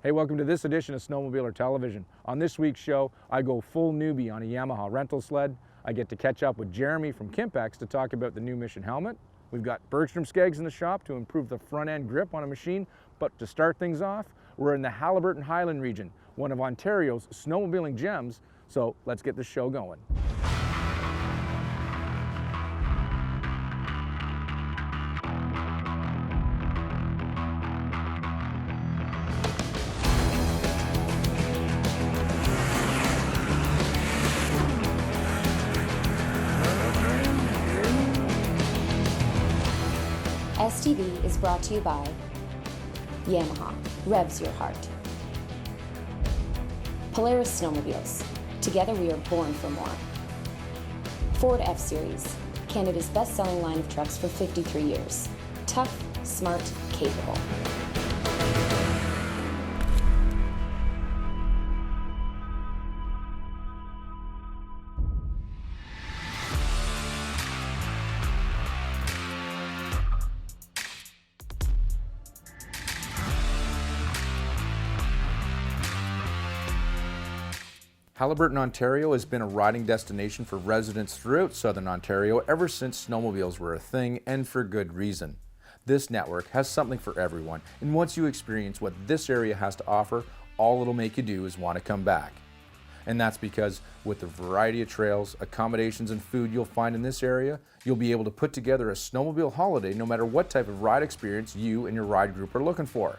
Hey, welcome to this edition of Snowmobiler Television. On this week's show, I go full newbie on a Yamaha rental sled. I get to catch up with Jeremy from Kimpex to talk about the new Mission Helmet. We've got Bergstrom Skegs in the shop to improve the front end grip on a machine. But to start things off, we're in the Halliburton Highlands region, one of Ontario's snowmobiling gems. So let's get the show going. STV is brought to you by Yamaha, revs your heart. Polaris Snowmobiles, together we are born for more. Ford F-Series, Canada's best-selling line of trucks for 53 years. Tough, smart, capable. Halliburton, Ontario has been a riding destination for residents throughout Southern Ontario ever since snowmobiles were a thing, and for good reason. This network has something for everyone, and once you experience what this area has to offer, all it'll make you do is want to come back. And that's because with the variety of trails, accommodations, and food you'll find in this area, you'll be able to put together a snowmobile holiday no matter what type of ride experience you and your ride group are looking for.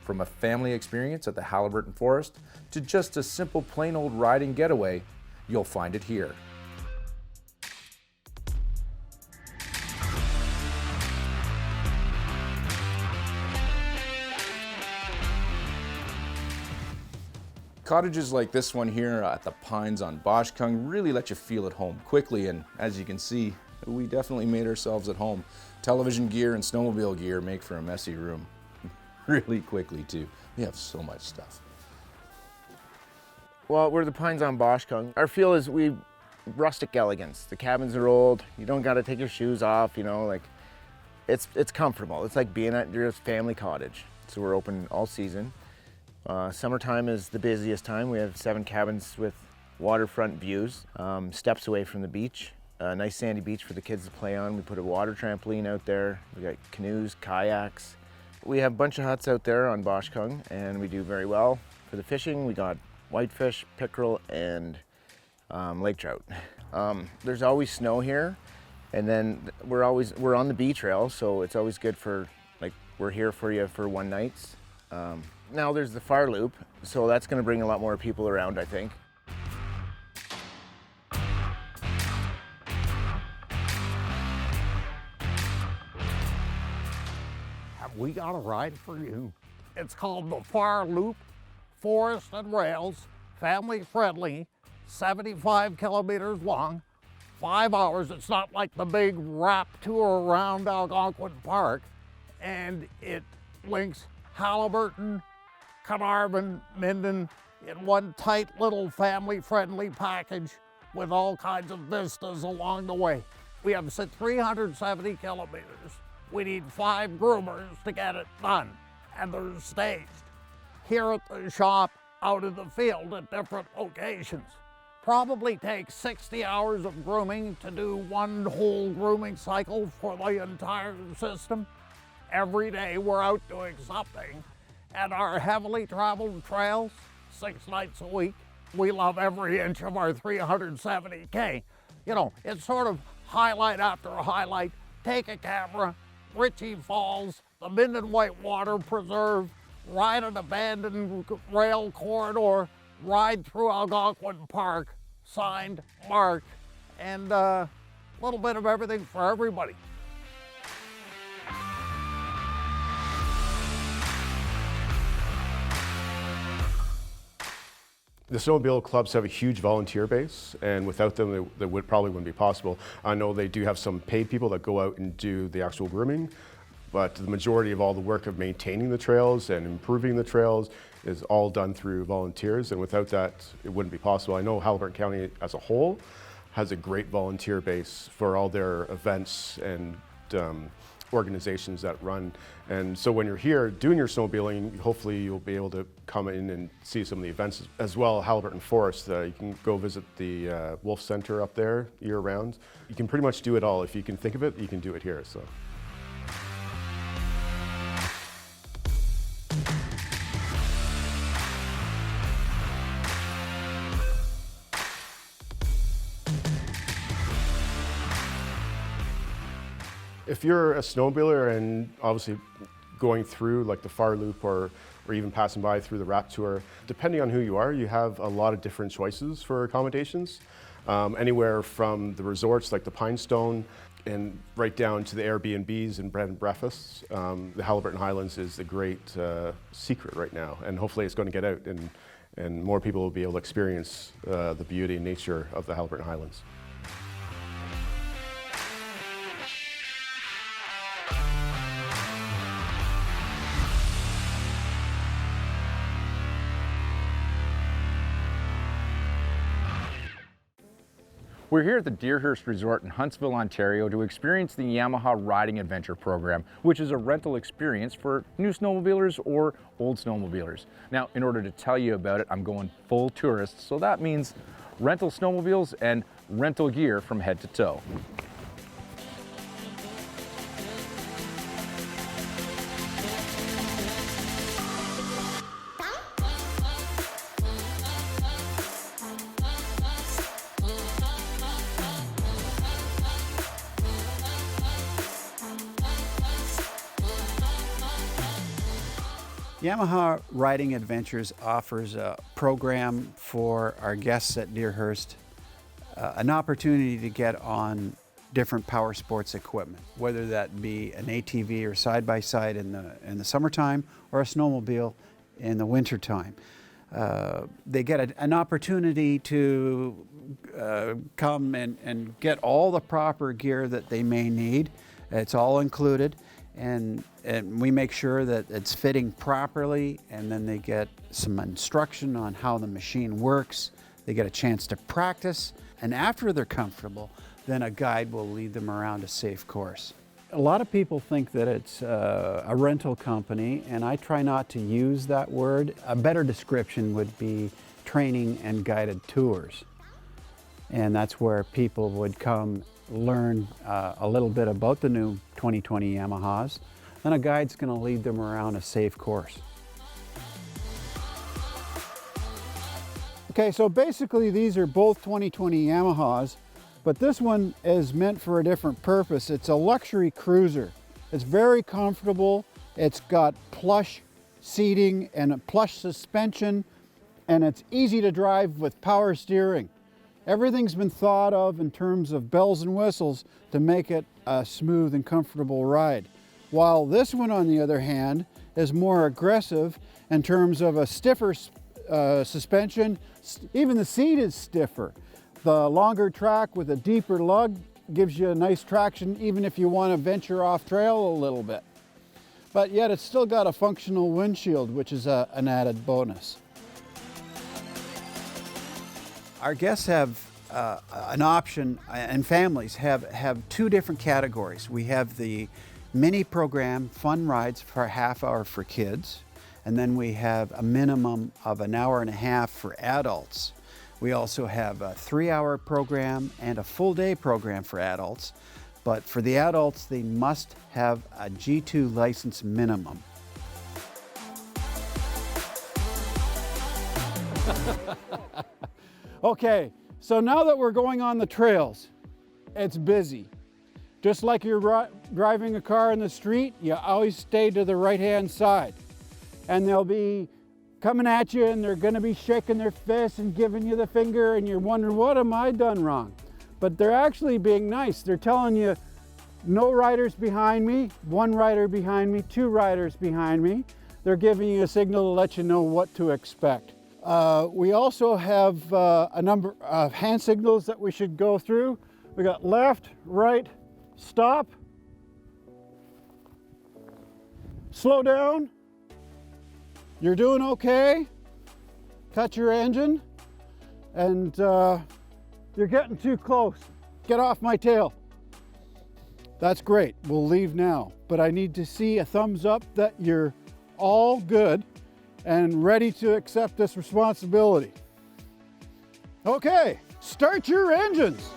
From a family experience at the Halliburton Forest to just a simple plain old riding getaway, you'll find it here. Cottages like this one here at the Pines on Boschkung really let you feel at home quickly, and as you can see, we definitely made ourselves at home. Television gear and snowmobile gear make for a messy room. Really quickly too. We have so much stuff. Well, we're the Pines on Boschkung. Our feel is we rustic elegance. The cabins are old. You don't got to take your shoes off. You know, like it's comfortable. It's like being at your family cottage. So we're open all season. Summertime is the busiest time. We have 7 cabins with waterfront views, steps away from the beach. A nice sandy beach for the kids to play on. We put a water trampoline out there. We got canoes, kayaks. We have a bunch of huts out there on Boschkung, and we do very well. For the fishing, we got whitefish, pickerel, and lake trout. There's always snow here, and then we're on the beach trail, so it's always good for, like, we're here for you for one nights. Now there's the fire loop, so that's going to bring a lot more people around, I think. We got a ride for you. It's called the Fire Loop, Forest and Rails, family friendly, 75 kilometers long, 5 hours. It's not like the big wrap tour around Algonquin Park. And it links Halliburton, Carnarvon, Minden in one tight little family friendly package with all kinds of vistas along the way. We have 370 kilometers. We need 5 groomers to get it done, and they're staged here at the shop, out in the field at different locations. Probably takes 60 hours of grooming to do one whole grooming cycle for the entire system. Every day we're out doing something, and our heavily traveled trails, 6 nights a week. We love every inch of our 370K. You know, it's sort of highlight after highlight. Take a camera, Ritchie Falls, the Minden Whitewater Preserve, ride an abandoned rail corridor, ride through Algonquin Park, signed, marked, and a little bit of everything for everybody. The snowmobile clubs have a huge volunteer base, and without them, that probably wouldn't be possible. I know they do have some paid people that go out and do the actual grooming, but the majority of all the work of maintaining the trails and improving the trails is all done through volunteers, and without that, it wouldn't be possible. I know Halliburton County as a whole has a great volunteer base for all their events and organizations that run. And so when you're here doing your snowmobiling, hopefully you'll be able to come in and see some of the events as well. Halliburton Forest, you can go visit the Wolf Center up there year round. You can pretty much do it all. If you can think of it, you can do it here. So. If you're a snowmobiler and obviously going through like the Far Loop or even passing by through the Wrap Tour, depending on who you are, you have a lot of different choices for accommodations. Anywhere from the resorts like the Pinestone and right down to the Airbnbs and bread and breakfasts. The Halliburton Highlands is the great secret right now, and hopefully it's going to get out and more people will be able to experience the beauty and nature of the Halliburton Highlands. We're here at the Deerhurst Resort in Huntsville, Ontario to experience the Yamaha Riding Adventure program, which is a rental experience for new snowmobilers or old snowmobilers. Now, in order to tell you about it, I'm going full tourist, so that means rental snowmobiles and rental gear from head to toe. Yamaha Riding Adventures offers a program for our guests at Deerhurst, an opportunity to get on different power sports equipment, whether that be an ATV or side-by-side in the summertime or a snowmobile in the wintertime. They get an opportunity to come and get all the proper gear that they may need. It's all included. And we make sure that it's fitting properly, and then they get some instruction on how the machine works. They get a chance to practice, and after they're comfortable, then a guide will lead them around a safe course. A lot of people think that it's a rental company, and I try not to use that word. A better description would be training and guided tours. And that's where people would come learn a little bit about the new 2020 Yamahas. Then a guide's going to lead them around a safe course. Okay, so basically these are both 2020 Yamahas, but this one is meant for a different purpose. It's a luxury cruiser. It's very comfortable. It's got plush seating and a plush suspension, and it's easy to drive with power steering. Everything's been thought of in terms of bells and whistles to make it a smooth and comfortable ride. While this one, on the other hand, is more aggressive in terms of a stiffer suspension. Even the seat is stiffer. The longer track with a deeper lug gives you a nice traction even if you want to venture off trail a little bit. But yet it's still got a functional windshield, which is an added bonus. Our guests have an option, and families have two different categories. We have the mini program, fun rides for a half hour for kids, and then we have a minimum of an hour and a half for adults. We also have a 3-hour program and a full day program for adults, but for the adults, they must have a G2 license minimum. Okay, so now that we're going on the trails, it's busy. Just like you're driving a car in the street, you always stay to the right-hand side. And they'll be coming at you, and they're gonna be shaking their fists and giving you the finger, and you're wondering, what am I done wrong? But they're actually being nice. They're telling you, no riders behind me, 1 rider behind me, 2 riders behind me. They're giving you a signal to let you know what to expect. We also have a number of hand signals that we should go through. We got left, right, stop, slow down, you're doing okay, cut your engine, and you're getting too close, get off my tail. That's great. We'll leave now. But I need to see a thumbs up that you're all good and ready to accept this responsibility. Okay, start your engines.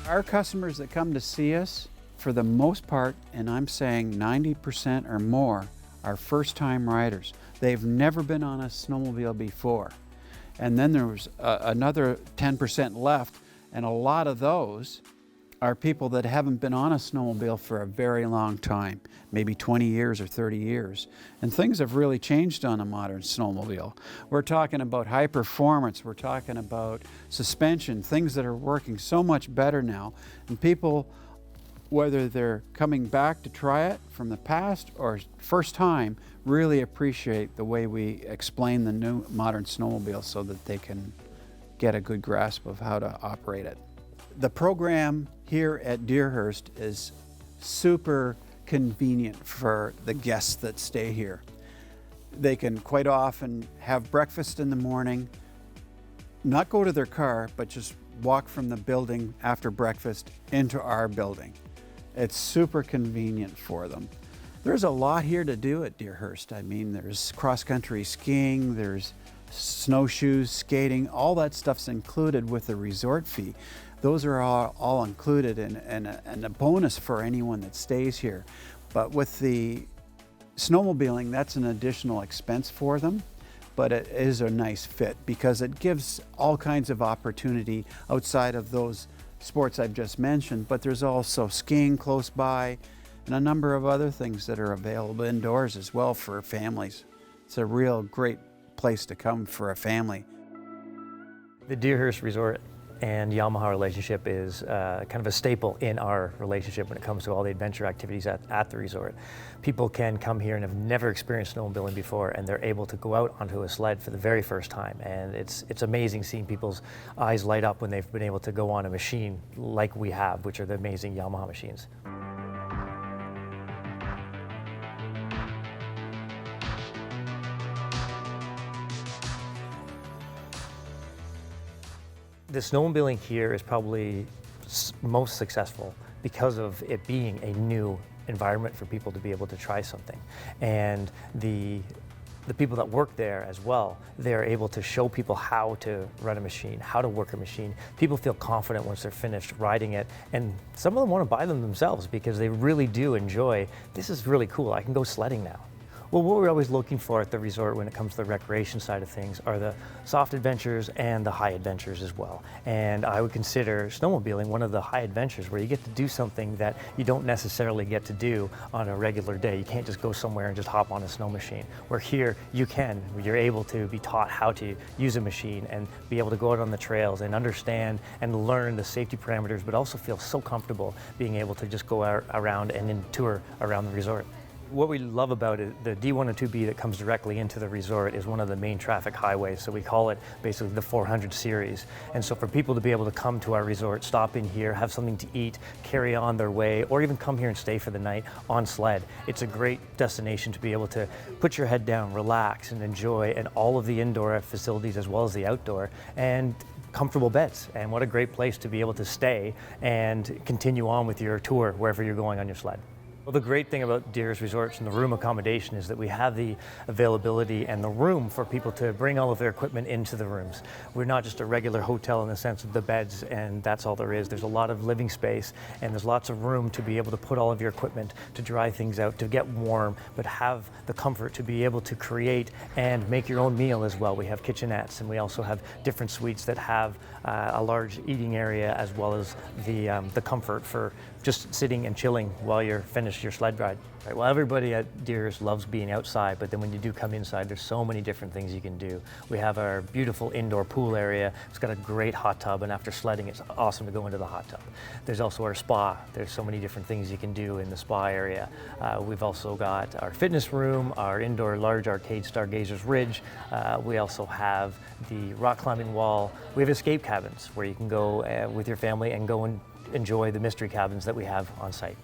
Our customers that come to see us, for the most part, and I'm saying 90% or more, are first-time riders. They've never been on a snowmobile before. And then there's another 10% left, and a lot of those are people that haven't been on a snowmobile for a very long time, maybe 20 years or 30 years. And things have really changed on a modern snowmobile. We're talking about high performance, we're talking about suspension, things that are working so much better now. And people, whether they're coming back to try it from the past or first time, really appreciate the way we explain the new modern snowmobile so that they can get a good grasp of how to operate it. The program here at Deerhurst is super convenient for the guests that stay here. They can quite often have breakfast in the morning, not go to their car, but just walk from the building after breakfast into our building. It's super convenient for them. There's a lot here to do at Deerhurst. I mean, there's cross-country skiing, there's snowshoes, skating, all that stuff's included with the resort fee. Those are all included and a bonus for anyone that stays here. But with the snowmobiling, that's an additional expense for them, but it is a nice fit because it gives all kinds of opportunity outside of those sports I've just mentioned, but there's also skiing close by and a number of other things that are available indoors as well for families. It's a real great place to come for a family. The Deerhurst Resort and Yamaha relationship is kind of a staple in our relationship when it comes to all the adventure activities at the resort. People can come here and have never experienced snowmobiling before, and they're able to go out onto a sled for the very first time. And it's amazing seeing people's eyes light up when they've been able to go on a machine like we have, which are the amazing Yamaha machines. The snowmobiling here is probably most successful because of it being a new environment for people to be able to try something. And the people that work there as well, they're able to show people how to run a machine, how to work a machine. People feel confident once they're finished riding it, and some of them want to buy them themselves because they really do enjoy, this is really cool, I can go sledding now. Well, what we're always looking for at the resort when it comes to the recreation side of things are the soft adventures and the high adventures as well. And I would consider snowmobiling one of the high adventures where you get to do something that you don't necessarily get to do on a regular day. You can't just go somewhere and just hop on a snow machine. Where here you can, you're able to be taught how to use a machine and be able to go out on the trails and understand and learn the safety parameters, but also feel so comfortable being able to just go out around and tour around the resort. What we love about it, the D1 and 2B that comes directly into the resort is one of the main traffic highways, so we call it basically the 400 series. And so for people to be able to come to our resort, stop in here, have something to eat, carry on their way, or even come here and stay for the night on sled, it's a great destination to be able to put your head down, relax, and enjoy, and all of the indoor facilities as well as the outdoor, and comfortable beds. And what a great place to be able to stay and continue on with your tour wherever you're going on your sled. Well, the great thing about Deerhurst Resorts and the room accommodation is that we have the availability and the room for people to bring all of their equipment into the rooms. We're not just a regular hotel in the sense of the beds and that's all there is. There's a lot of living space and there's lots of room to be able to put all of your equipment, to dry things out, to get warm, but have the comfort to be able to create and make your own meal as well. We have kitchenettes and we also have different suites that have a large eating area as well as the comfort for just sitting and chilling while you're finished your sled ride. Right? Well, everybody at Deerhurst loves being outside, but then when you do come inside, there's so many different things you can do. We have our beautiful indoor pool area. It's got a great hot tub, and after sledding, it's awesome to go into the hot tub. There's also our spa. There's so many different things you can do in the spa area. We've also got our fitness room, our indoor large arcade Stargazer's Ridge. We also have the rock climbing wall. We have escape cabins where you can go with your family and go and enjoy the mystery cabins that we have on site.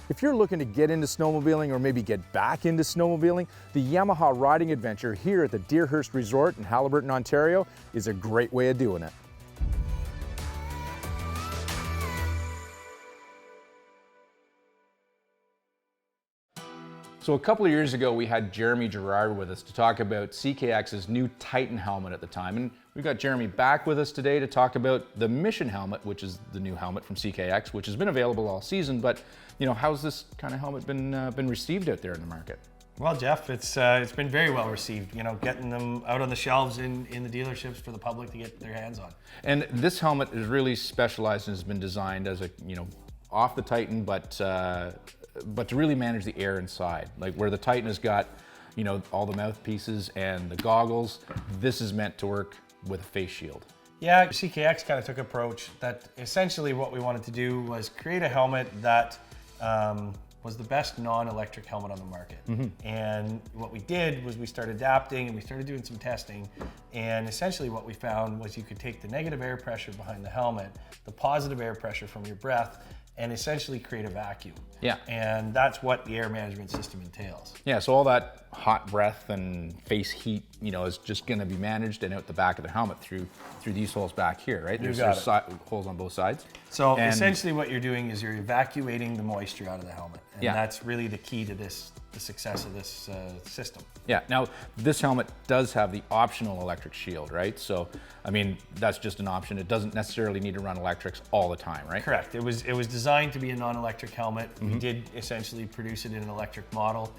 If you're looking to get into snowmobiling or maybe get back into snowmobiling, the Yamaha riding adventure here at the Deerhurst Resort in Halliburton, Ontario is a great way of doing it. So a couple of years ago, we had Jeremy Gerard with us to talk about CKX's new Titan helmet at the time. And we've got Jeremy back with us today to talk about the Mission Helmet, which is the new helmet from CKX, which has been available all season. But, you know, how's this kind of helmet been received out there in the market? Well, Jeff, it's been very well received, you know, getting them out on the shelves in the dealerships for the public to get their hands on. And this helmet is really specialized and has been designed as a, you know, off the Titan, but to really manage the air inside. Like where the Titan has got, you know, all the mouthpieces and the goggles, this is meant to work with a face shield. Yeah, CKX kind of took an approach that essentially what we wanted to do was create a helmet that was the best non-electric helmet on the market. And what we did was we started adapting and we started doing some testing. And essentially what we found was you could take the negative air pressure behind the helmet, the positive air pressure from your breath, and essentially create a vacuum. Yeah. And that's what the air management system entails. Yeah, so all that hot breath and face heat, you know, is just gonna be managed and out the back of the helmet through these holes back here, right? There's holes on both sides. So essentially what you're doing is you're evacuating the moisture out of the helmet. And Yeah. that's really the key to the success of this system. Yeah, now this helmet does have the optional electric shield, right? So, I mean, that's just an option. It doesn't necessarily need to run electrics all the time, right? Correct. It was designed to be a non-electric helmet. We did essentially produce it in an electric model.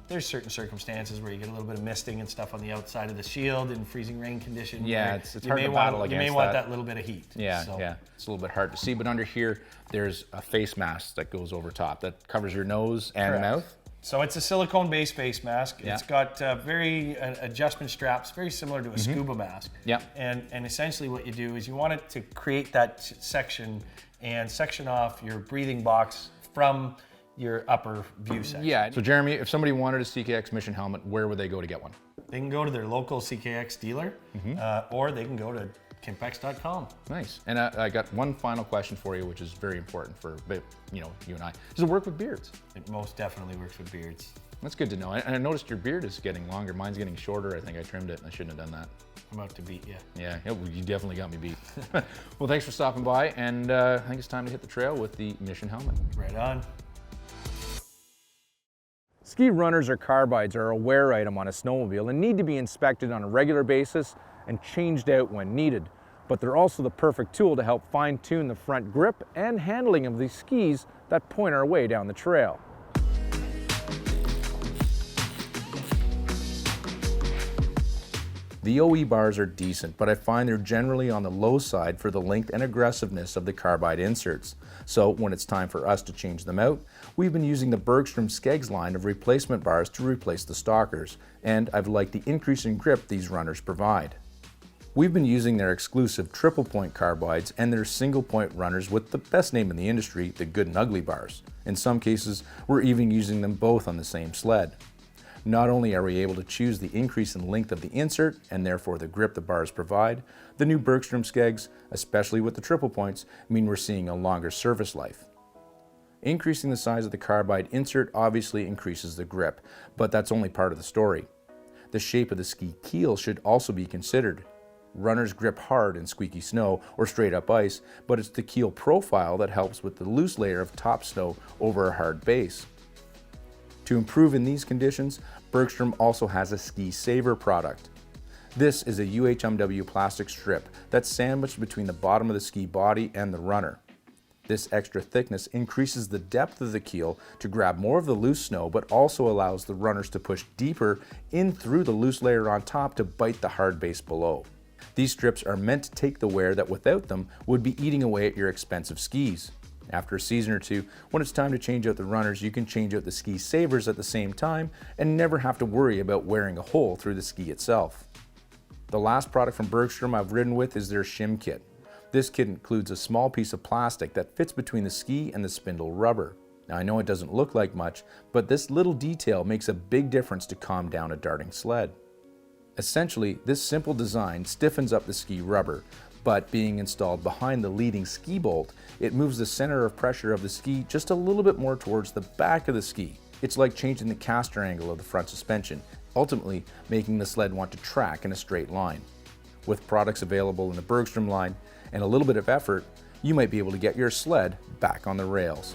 There's certain circumstances where you get a little bit of misting and stuff on the outside of the shield in freezing rain conditions. Yeah, it's hard to battle against that. You may want that little bit of heat. Yeah, so. yeah, it's a little bit hard to see, but under here, there's a face mask that goes over top that covers your nose and Correct. mouth. So it's a silicone-based face mask. Yeah. It's got very adjustment straps, very similar to a scuba mask. Yeah. And essentially what you do is you want it to create that section and section off your breathing box from your upper view section. Yeah, so Jeremy, if somebody wanted a CKX Mission helmet, where would they go to get one? They can go to their local CKX dealer, or they can go to Kimpex.com. Nice. And I got one final question for you, which is very important for, you know, you and I. Does it work with beards? It most definitely works with beards. That's good to know. And I noticed your beard is getting longer. Mine's getting shorter. I think I trimmed it and I shouldn't have done that. I'm about to beat you. Yeah, you definitely got me beat. Well, thanks for stopping by, and I think it's time to hit the trail with the Mission helmet. Right on. Ski runners or carbides are a wear item on a snowmobile and need to be inspected on a regular basis and changed out when needed. But they're also the perfect tool to help fine-tune the front grip and handling of these skis that point our way down the trail. The OE bars are decent, but I find they're generally on the low side for the length and aggressiveness of the carbide inserts. So when it's time for us to change them out, we've been using the Bergstrom Scaggs line of replacement bars to replace the stalkers, and I've liked the increase in grip these runners provide. We've been using their exclusive triple point carbides and their single point runners with the best name in the industry, the Good and Ugly bars. In some cases, we're even using them both on the same sled. Not only are we able to choose the increase in length of the insert and therefore the grip the bars provide, the new Bergstrom Scaggs, especially with the triple points, mean we're seeing a longer service life. Increasing the size of the carbide insert obviously increases the grip, but that's only part of the story. The shape of the ski keel should also be considered. Runners grip hard in squeaky snow or straight up ice, but it's the keel profile that helps with the loose layer of top snow over a hard base. To improve in these conditions, Bergstrom also has a Ski Saver product. This is a UHMW plastic strip that's sandwiched between the bottom of the ski body and the runner. This extra thickness increases the depth of the keel to grab more of the loose snow, but also allows the runners to push deeper in through the loose layer on top to bite the hard base below. These strips are meant to take the wear that without them would be eating away at your expensive skis. After a season or two, when it's time to change out the runners, you can change out the ski savers at the same time and never have to worry about wearing a hole through the ski itself. The last product from Bergstrom I've ridden with is their shim kit. This kit includes a small piece of plastic that fits between the ski and the spindle rubber. Now I know it doesn't look like much, but this little detail makes a big difference to calm down a darting sled. Essentially, this simple design stiffens up the ski rubber, but being installed behind the leading ski bolt, it moves the center of pressure of the ski just a little bit more towards the back of the ski. It's like changing the caster angle of the front suspension, ultimately making the sled want to track in a straight line. With products available in the Bergstrom line and a little bit of effort, you might be able to get your sled back on the rails.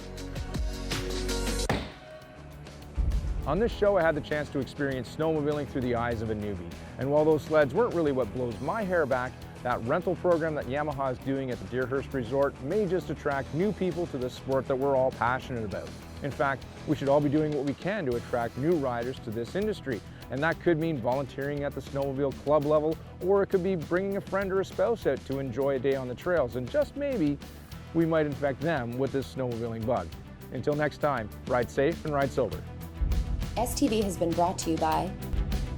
On this show, I had the chance to experience snowmobiling through the eyes of a newbie. And while those sleds weren't really what blows my hair back, that rental program that Yamaha is doing at the Deerhurst Resort may just attract new people to this sport that we're all passionate about. In fact, we should all be doing what we can to attract new riders to this industry. And that could mean volunteering at the snowmobile club level, or it could be bringing a friend or a spouse out to enjoy a day on the trails. And just maybe, we might infect them with this snowmobiling bug. Until next time, ride safe and ride sober. STV has been brought to you by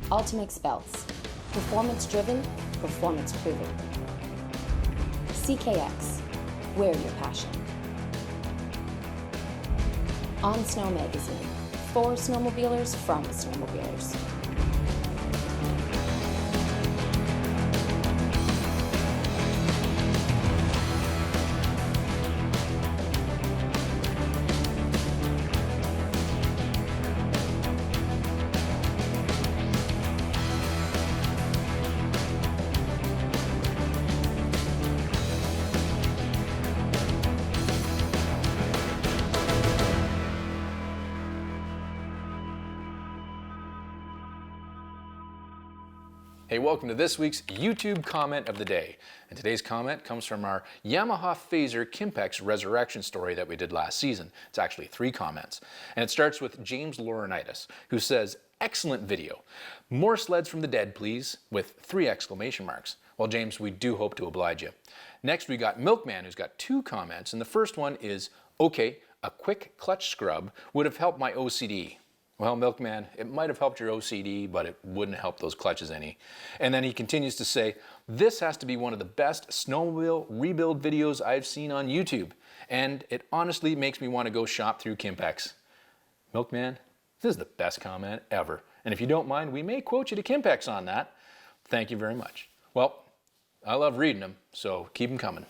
Ultimix Belts. Performance driven, performance proven. CKX. Wear your passion. On Snow Magazine. For snowmobilers from snowmobilers. Hey, welcome to this week's YouTube comment of the day. And today's comment comes from our Yamaha Phaser Kimpex resurrection story that we did last season. It's actually 3 comments. And it starts with James Laurinaitis, who says, excellent video. More sleds from the dead, please, with 3 exclamation marks. Well, James, we do hope to oblige you. Next, we got Milkman, who's got 2 comments. And the first one is, okay, a quick clutch scrub would have helped my OCD. Well, Milkman, it might have helped your OCD, but it wouldn't help those clutches any. And then he continues to say, this has to be one of the best snowmobile rebuild videos I've seen on YouTube. And it honestly makes me want to go shop through Kimpex. Milkman, this is the best comment ever. And if you don't mind, we may quote you to Kimpex on that. Thank you very much. Well, I love reading them, so keep them coming.